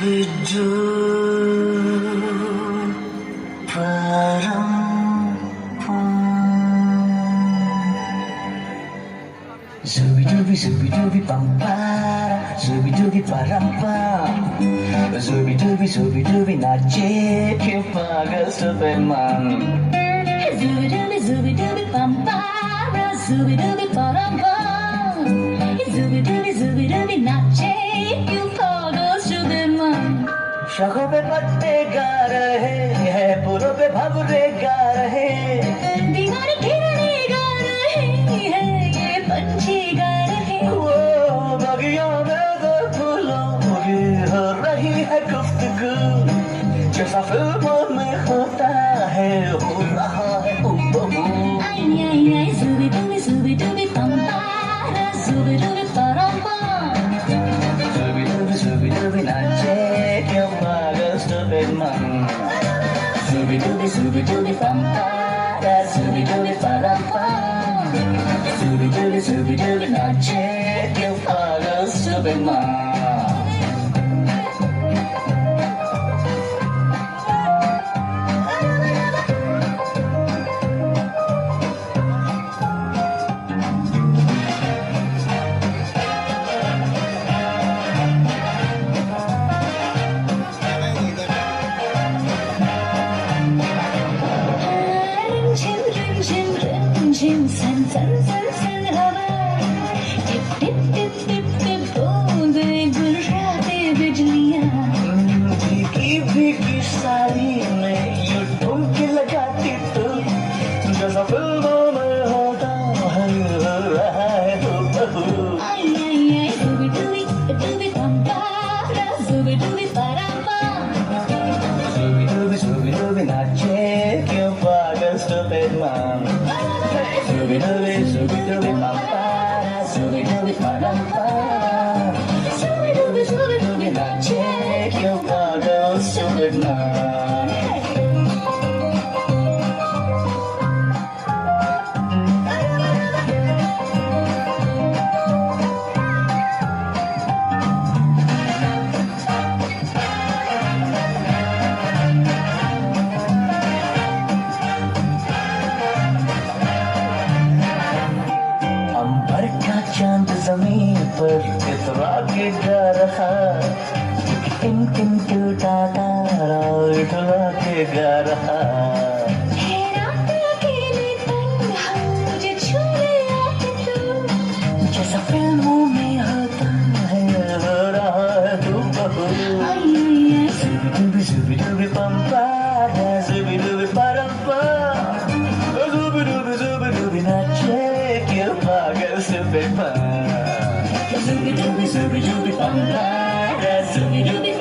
Zubidu parampam. Zubidubi pampara, zubidubi parampam. Zubidubi nache que paga Superman. Zubidubi pampara, zubidubi parampam. Zubidubi nache you pago Superman. शखों पे पत्ते गा रहे हैं, पुरों पे भंवरे गा रहे, दीवार खिलने गा रहे हैं, ये पंछी गा रहे। वो बगियों में दो फूलों की हो रही है गुफ्तगू, जैसा फिल्मों में होता है हो रहा है आई zubidubi pampara, zubidubi parampam. Zubidubi nache क्यों पागल Superman. Zubidubi pampara, zubidubi parampam. Zubidubi nache क्यों पागल Superman. Rim san हवा tip tip tip tip tip बूंदे गुर्राते बिजलियां भीगी साड़ी में यूं ठुमके लगाती तू, जैसा फिल्मों में होता है हो रहा है आई zubidubi pampara, zubidubi parampam. Zubidubi nache क्यों पागल Superman. Zubidubi pampara, zubidubi parampam. Zubidubi nache क्यों पागल Superman. अंबर का चांद जमीन पर इतरा के जा रहा, टिम टिम टूटा तारा उठला के गा रहा, रात अकेले तन्हा मुझे छूने आके तू जैसा फिल्मों में होता है हो रहा है तू बहू. Zubidubi pampara, zubidubi parampam. Zubidubi nache क्यों पागल Superman. zubidubi pampara, zubidubi